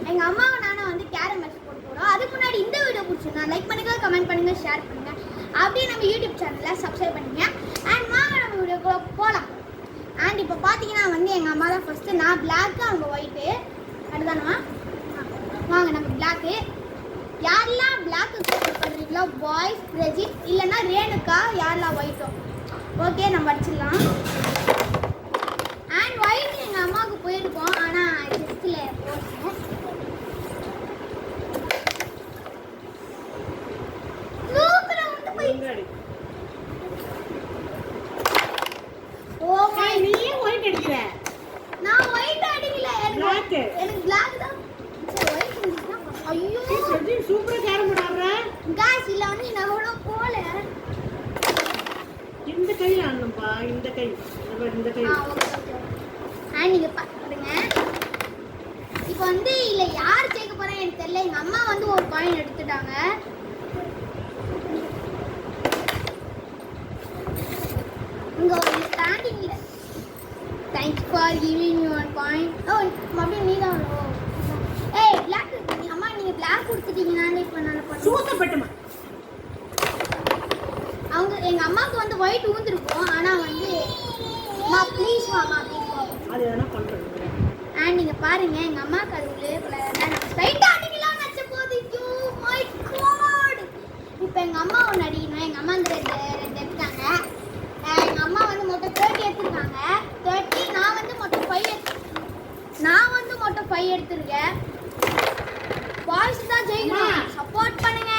எங்க அம்மாவும் நானும் வந்து கேரம் மேட்ச் போட போறோம். அதுக்கு முன்னாடி இந்த வீடியோ பிடிச்சிருந்தா லைக் பண்ணுங்க, கமெண்ட் பண்ணுங்க, ஷேர் பண்ணுங்க. அப்படியே நம்ம யூடியூப் சேனலை சப்ஸ்கிரைப் பண்ணுங்க. அண்ட் வாங்க நம்ம வீடியோக்குள்ள போகலாம். அண்ட் இப்போ பார்த்தீங்கன்னா வந்து எங்கள் அம்மா தான் ஃபஸ்ட்டு, நான் பிளாக்கு அவங்க ஒயிட்டு. அதுதானம்மா? வாங்க நம்ம பிளாக்கு. யாரெல்லாம் பிளாக்கு சப்போர்ட் பண்ணுறீங்களோ பாய்ஸ் ரெஜித், இல்லைன்னா ரேணுக்கா, யாரெல்லாம் ஒயிட்டோ. ஓகே நம்ம அடிச்சிடலாம். அண்ட் ஒயிட் எங்கள் அம்மாவுக்கு போயிருக்கோம், ஆனால் ஜஸ்ட்டில் போட்டோம். நான் ஒயிட் அடிக்கல, எனக்கு பிளாக் தான். ஒயிட் இருந்துச்சுன்னா ஐயோ சூப்பரா கேரம் போடுறாங்க. गाइस இல்ல வந்து நான் கூட போல. இந்த கையில ஆடணும்பா, இந்த கை. இந்த கை. ஓகே. நீங்க பாருங்க. இப்போ வந்து இல்ல யார் ஜெயிக்க போறாங்க எனக்கு தெரியல. எங்க அம்மா வந்து ஒரு காயின் எடுத்துட்டாங்க. இங்க ஒரு ஸ்டாண்டிங் இல்ல. Thanks for giving me one point. Oh, mummy நீ தான். ஏய் black அம்மா நீங்க black கொடுத்துட்டீங்க. நான் இப்போ நான் பண்ண சூத்தப்பட்டமா. அவங்க எங்க அம்மாக்கு வந்து ஒயிட் ஊந்திருக்கும், ஆனா வந்து மா ப்ளீஸ் மாமா அது என்ன பண்றது? அண்ட் நீங்க பாருங்க எங்க அம்மாக்கு அது உள்ளே நான் ஸ்ட்ரைட்டா அடிக்கலாம் நச்ச போதிக்கு. My God. இப்போ எங்க அம்மா ஒன்னு அடிக்கணும். எங்க அம்மா அந்த ரெண்டு எடுத்தாங்க. எங்க அம்மா வந்து மொத்தம் 30 எடுத்துருக்காங்க. 30 நான் வந்து மொத்தம் 5 எடுத்துருக்கேன். பாய்ஸ் தான் ஜெயிக்கணும். சப்போர்ட் பண்ணுங்க.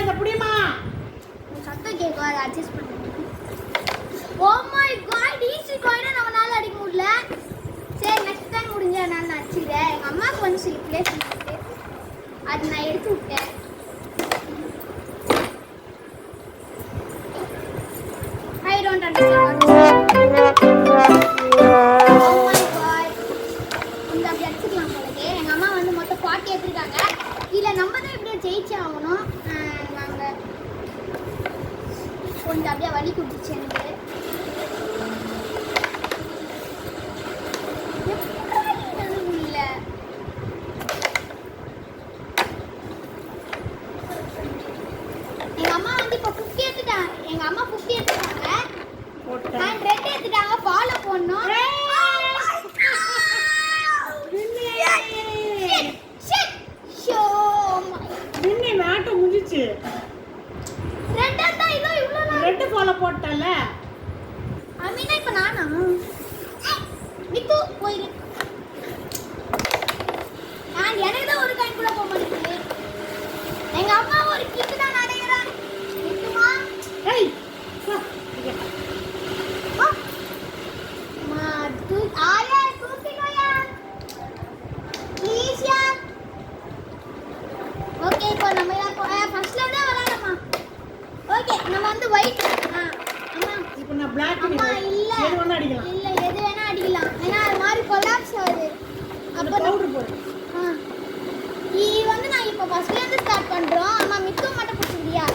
இத புடிமா. சத்தம் கேட்கும், அதை அட்ஜஸ்ட் பண்ணுங்க. ஓ மை காட், ஈஸி காயினை நம்மளால அடிக்க முடியல. சரி நெக்ஸ்ட் டைம் முடிஞ்சா நான் அடிச்சுக்கிறேன். எங்கள் அம்மாவுக்கு வந்து சில பிளேஸ் இருக்கு, அது நான் எடுத்து விட்டேன். I don't understand. Oh my God, இந்த அப்படி அடிச்சுக்கலாம் போலவே. எங்கள் அம்மா வந்து மொத்தம் 40 எடுத்துருக்காங்க. இல்லை நம்ம தான் இப்படியே ஜெயிச்சு ஆகணும். நாங்கள் கொஞ்சம் அப்படியே வலி கொடுத்துச்சு எனக்கு. இல்லை எங்கள் அம்மா வந்து இப்போ 50 எடுத்துட்டாங்க. எங்கள் அம்மா 50 எடுத்துட்டாங்க. அண்ட் ரெட் எடுத்துட்டாங்க. ஃபாலோ பண்ணோம். முடிஞ்சிச்சு. ரெட் எடுத்தா இதோ இவ்வளோ ரெட் ஃபாலோ போட்டல. அமீனா இப்போ நானா மித்து போயிரு. நான் எனக்கு தான் ஒரு காயின் கூட போக மாட்டேங்குது. எங்க அம்மா ஒரு கிட்டு தான் நினைக்கிறேன். மித்துமா ஏய் மா தூ ஆயா தூக்கினோயா ப்ளீஸ் யா. ஓகே இப்போ நம்ம ஃபர்ஸ்ட்ல தான் விளையாடலாமா? ஓகே நம்ம வந்து ஒயிட். அம்மா இப்போ நான் black அம்மா இல்ல எது வேணா அடிக்கலாம். இல்ல எது வேணா அடிக்கலாம். ஏன்னா அது மாதிரி கொலாப்ஸ் ஆகுது. அப்ப பவுடர் போடு. இது வந்து நான் இப்போ ஃபர்ஸ்ட்ல இருந்து ஸ்டார்ட் பண்றோம். அம்மா மித்து மட்டும் புடிச்சியா?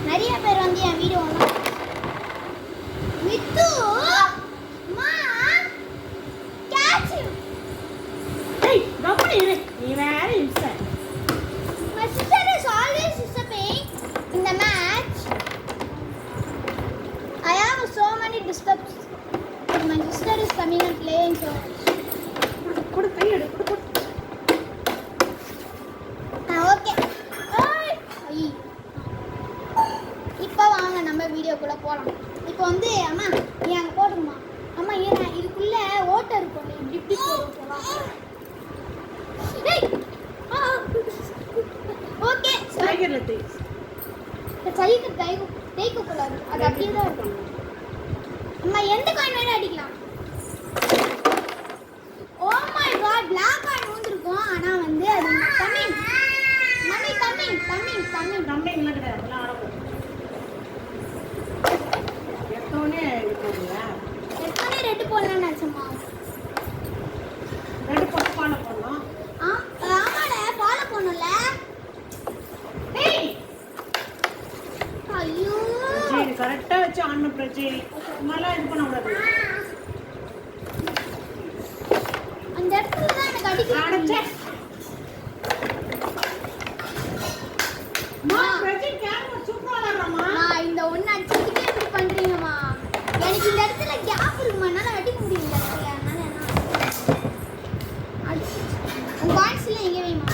நிறைய பேர் வந்து என் வீடியோ மித்து மா கேட்ச் யூ. ஏய் கப்படி இரு. நீ வேற இம்ச. My sister is always disturbing in the match. I have so many disturbs. But my sister is coming and playing so much. கொடு கை எடு கொடு. ஓகே. ஐ இப்போ வாங்க நம்ம வீடியோக்குள்ள போலாம். இப்போ வந்து அம்மா நீ அங்க போடுமா? அம்மா ஏன் இதுக்குள்ள ஓட்டை இருக்கும், இப்படி இப்படி போடுவா. ஓகே டைகர்ல டேய். சைக்கு தேய்க்க கூடாது, அது அப்படியே தான் இருக்கும். அம்மா எந்த காயின் வேணா அடிக்கலாம். Oh my God, black coin வந்திருக்கும். ஆனா வந்து அது கம்மிங் மம்மி கம்மிங் இல்ல கிடையாது. எல்லாம் ஆடணும். எத்தோனே போடுறியா? எத்தனை ரெட் போடலாம்னு நினைச்சமா? ரெட் போட்டு ஃபாலோ பண்ணோம். ஆமால ஃபாலோ பண்ணல. ஏய் ஐயோ சரி கரெக்ட்டா வச்சு ஆடணும் பிரஜி. நல்லா இது பண்ண கூடாது. இடத்துல தான் எனக்கு அடிக்க அடச்சே. மா பிரஜின் கேமரா சூப்பரா விளையாடுறாமா. நான் இந்த ஒண்ணு அடிச்சுக்கிட்டே இப்படி பண்றீங்கம்மா. எனக்கு இந்த இடத்துல கேப் இருக்குமா, என்னால அடிக்க முடியல இந்த இடத்துல. அதனால என்ன அடிச்சு உன் பாயிண்ட்ஸ்ல எங்க வைமா.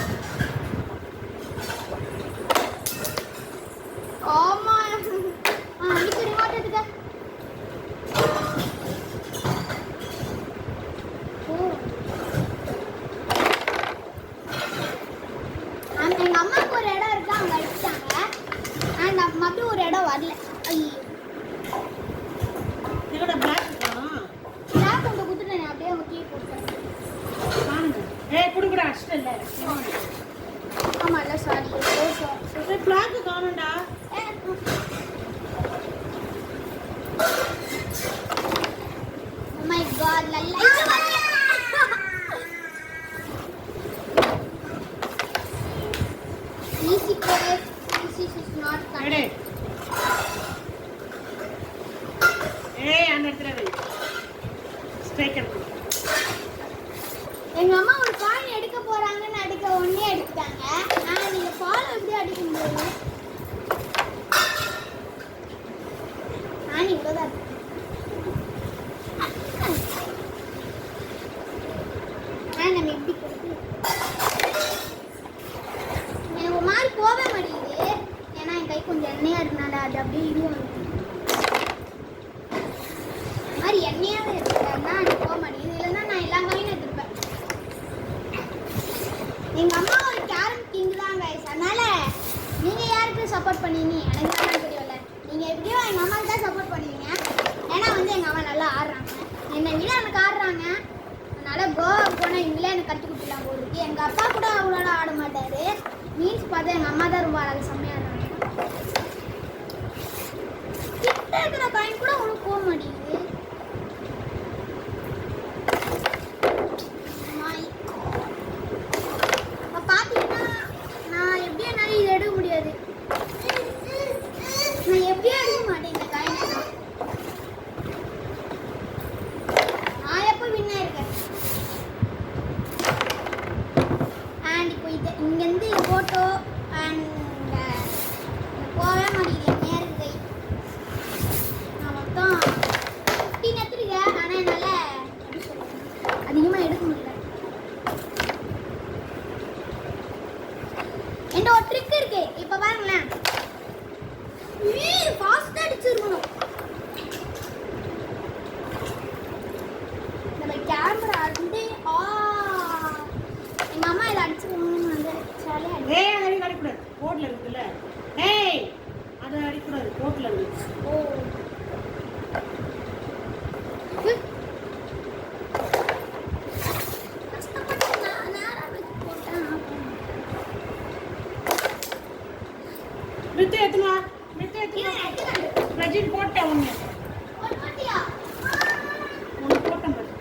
ஆமா அடிக்க ரிமோட் எடுத்துக்க. எங்க அம்மாவுக்கு ஒரு இடம் இருக்கு, அங்க அடிச்சாங்க. அண்ட் மறுபடியும் ஒரு இடம் வரல. ஐயோ இதோட பிளாக் காணோம். லேப் கொண்டு குத்துட்டேன், அப்படியே அவங்க கீழே போட்டேன். காணுங்க. ஏய் குடுக்குடா அஷ்ட இல்ல. ஆமா இல்ல சாரி. ஏய் black காணோம்டா. Oh my god, lalla. Easy correct. This is not எடு. correct. ஏய் அந்த இடத்துல வை. ஸ்ட்ரைக்கர். எங்க அம்மா ஒரு காயின் எடுக்க போறாங்கன்னு அடிக்க ஒண்ணே எடுத்துட்டாங்க. ஆனா நீங்க பால் எப்படி அடிக்க முடியாது? நான் இவ்வளவுதான் இருக்கு. நம்ம எப்படி கொடுத்து எனக்கு ஒரு மாதிரி போவே மாட்டேங்குது. ஏன்னா என் கை கொஞ்சம் எண்ணெயா இருந்தால அது அப்படியே இதுவும் மாதிரி எண்ணெயாவே இருக்கு. அதான் அது போக மாட்டேங்குது. இல்லைன்னா நான் எல்லா காயும் எடுத்துருப்பேன். எங்க அம்மா ஒரு கேரம் கிங் தான் கைஸ். அதனால நீங்க யாருக்கு சப்போர்ட் பண்ணுவீங்க எனக்கு தான் தெரியல. நீங்க எப்படியோ எங்க அம்மாவுக்கு தான் சப்போர்ட் பண்ணுவீங்க. ஏன்னா வந்து எங்க அம்மா நல்லா ஆடுறாங்க, என்னை விட எனக்கு ஆடுறாங்க. அதனால கோவா போனால் இவங்களே எனக்கு கற்றுக் கொடுத்துலாம் போல் இருக்கு. எங்கள் அப்பா கூட அவ்வளோ ஆட மாட்டாரு. மீன்ஸ் பார்த்தா எங்கள் அம்மா தான் ரொம்ப அழகு செம்மையாக ஆடுறாங்க. கிட்ட இருக்கிற காயின் கூட அவனுக்கு போக மாட்டேங்குது. இப்போ பார்த்தீங்கன்னா நான் எப்படியும் என்னால் இதை எடுக்க முடியாது. நான் எப்படியும் எடுக்க மாட்டேன் இந்த காயினை. நான் எப்போ வின் ஆயிருக்கேன். அண்ட் இப்போ இது இங்கேருந்து ஃபோட்டோ அண்ட் போகவே மாட்டேங்குது நேரம் கை. நான் மொத்தம் 15 எடுத்துருக்கேன். ஆனால் என்னால் அதிகமாக எடுக்க முடியல. என்கிட்ட ஒரு ட்ரிக் இருக்கு. இப்போ பாருங்களேன், ஃபாஸ்ட்டாக அடிச்சிருக்கணும். நம்ம கேமரா வந்து எங்கள் அம்மா இதை அடிச்சுக்கணும்னு வந்து ஜாலியாக அடி. ஏய் அதை அடிக்கூடாது. கோட்ல இருக்குல்ல. ஏய் அதை அடிக்கூடாது. கோட்ல இருக்கு. ஓ கஷ்டப்பட்டு நான் நேரம் வச்சு போட்டேன். மித்து ஏத்துமா. மித்து ஏத்துமா. பிரஜின் போட்டேன் ஒன்று. ஒரு பாட்டியா ஒன்று போட்டேன் பாரு.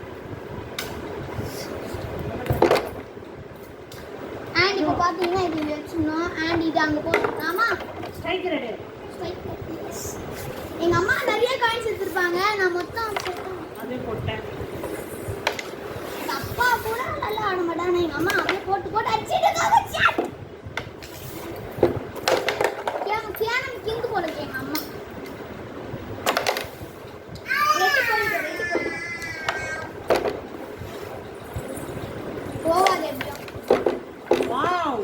அண்ட் இப்போ பார்த்தீங்கன்னா இது வச்சுக்கணும். அண்ட் இது அங்கே போட்டுருக்காமா. ஸ்ட்ரைக்கர் எடு. எங்கள் அம்மா நிறைய காயின்ஸ் எடுத்துருப்பாங்க. நான் மொத்தம் அதே போட்டேன். எங்கள் அப்பா கூட நல்லா ஆட மாட்டாங்க. எங்கள் அம்மா அப்படியே போட்டு போட்டு அடிச்சுட்டு கேனம் கிங்கு போல இருக்கு எங்கள் அம்மா. ரெண்டு போயிட்டு போவாது எப்படியும். வாவ்.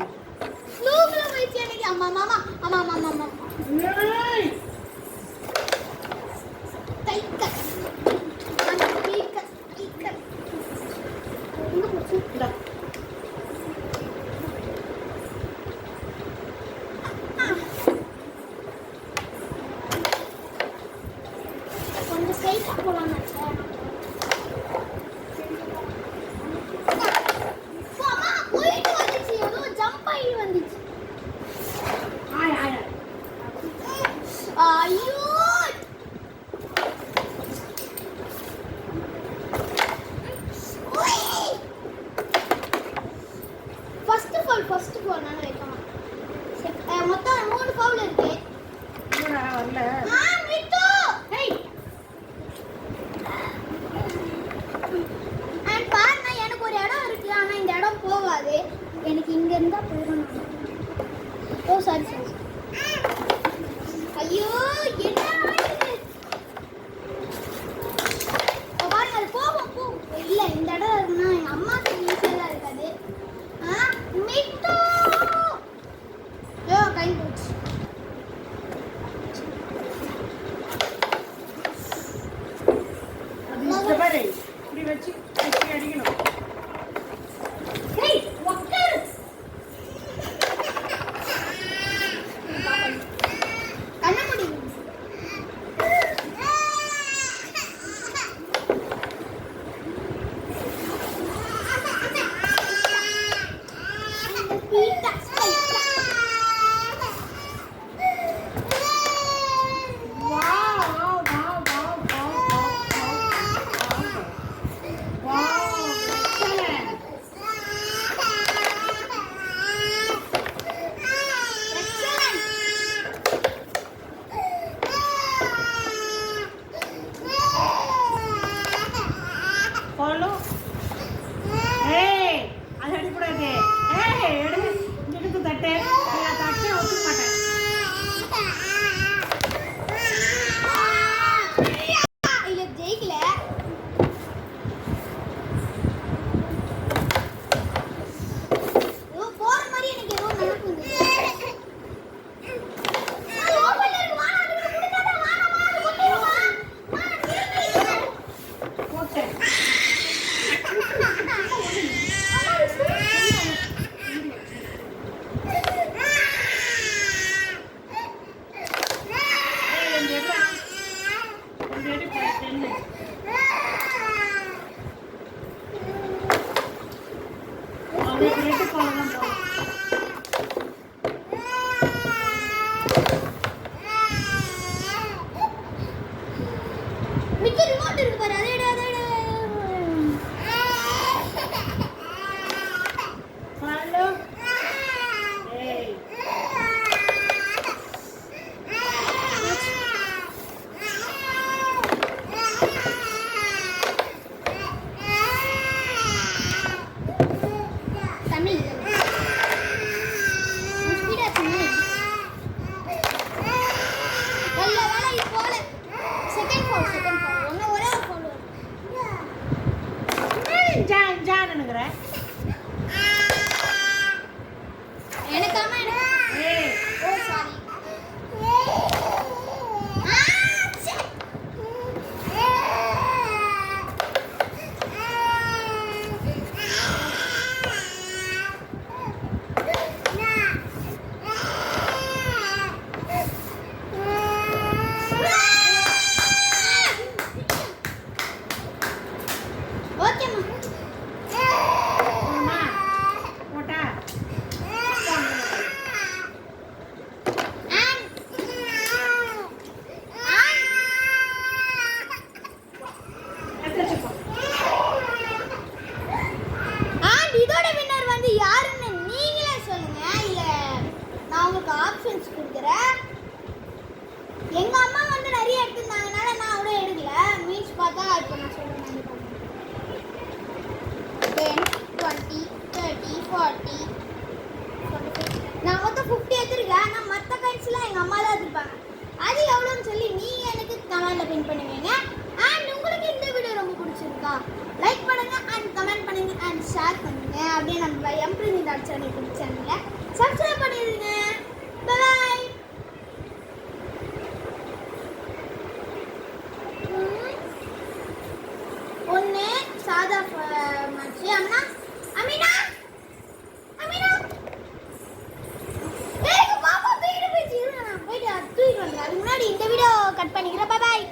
ஸ்லூப்ல போயிடுச்சு எனக்கு. அம்மா மாமா அம்மா மாமா மாமா ஏய் தைக்க அந்த பீக்க பீக்க எங்க போச்சு? இந்தா. கொஞ்சம் ஸ்ட்ரைட்டா போலாம் நினைச்சேன். அம்மா போயிட்டு வந்துச்சு, ஏதோ ஜம்ப் ஆகி வந்துச்சு. ஆய் ஆய். ஐயோ ஃபர்ஸ்ட் ஃபால் நான் வைக்கலாம். மொத்தம் 3 ஃபவுல் இருக்கு. என்னடா வரல. மிட்டு ஏய் பாரு இப்படி வச்சு வச்சு அடிக்கணும். ஏய் உட்காரு. கண்ண மூடி. Beta style. Follow. Hey, அது அடிக்கூடாது. Hey, எடுத்து தட்டு. இல்ல தட்டு ஒத்துக்க மாட்டேன். இல்ல ஜெயிக்கல. ஓ போற மாதிரி எனக்கு ஏதோ நடக்குது. ஓபன்ல இருக்கு. வா அதுக்கு குடிக்காத. வா அது குடிடுவா. வா நீ போட்டேன். மிச்ச ரிமோட் இருக்கு பாரு. அதே அதே Follow. Hey. Tamil speedo Tamil நல்ல வேலை இது போல செகண்ட் ஃபவுல் ஒண்ணு ஒரே ஒரு ஃபவுல் ஜானுங்கற. எனக்காம எனக்கு ஏய், ஓ சாரி ஓகேம்மா. போமா. போட்டா. எடுத்துச்சுப்பா. அண்ட் இதோட வின்னர் வந்து யாருன்னு நீங்களே சொல்லுங்க. இல்ல நான் உங்களுக்கு ஆப்ஷன்ஸ் கொடுக்குறேன். எங்க அம்மா வந்து நிறைய எடுத்திருந்தாங்கனால நான் அவ்வளோ எடுக்கல. மீன்ஸ் பார்த்தா இப்போ நான் சொல்றேன். 10, 20, 30, 40, 45. நான் மொத்தம் 50 எடுத்துருக்கேன். ஆனால் மற்ற கைட்ஸ்லாம் எங்கள் அம்மா தான் எடுத்துருப்பாங்க. அது எவ்வளோன்னு சொல்லி நீங்கள் எனக்கு கமெண்ட்டில் பின் பண்ணுவீங்க. அண்ட் உங்களுக்கு இந்த வீடியோ ரொம்ப பிடிச்சிருக்கா லைக் பண்ணுங்க அண்ட் கமெண்ட் பண்ணுங்க அண்ட் ஷேர் பண்ணுங்க. அப்படியே நம்ம எம்ப்ரினி டாட் சேனல் சேனலில் சப்ஸ்கிரைப் பண்ணிடுங்க. பாய். ஒன்று சாதா மாச்சு. அம்மா அமீனா அமீனா ஏய் பாப்பா தூக்கிட்டு போயிடுச்சு. நான் போயிட்டு தூக்கிட்டு வந்தேன். அதுக்கு முன்னாடி இந்த வீடியோ கட் பண்ணிக்கிறேன். பாய்.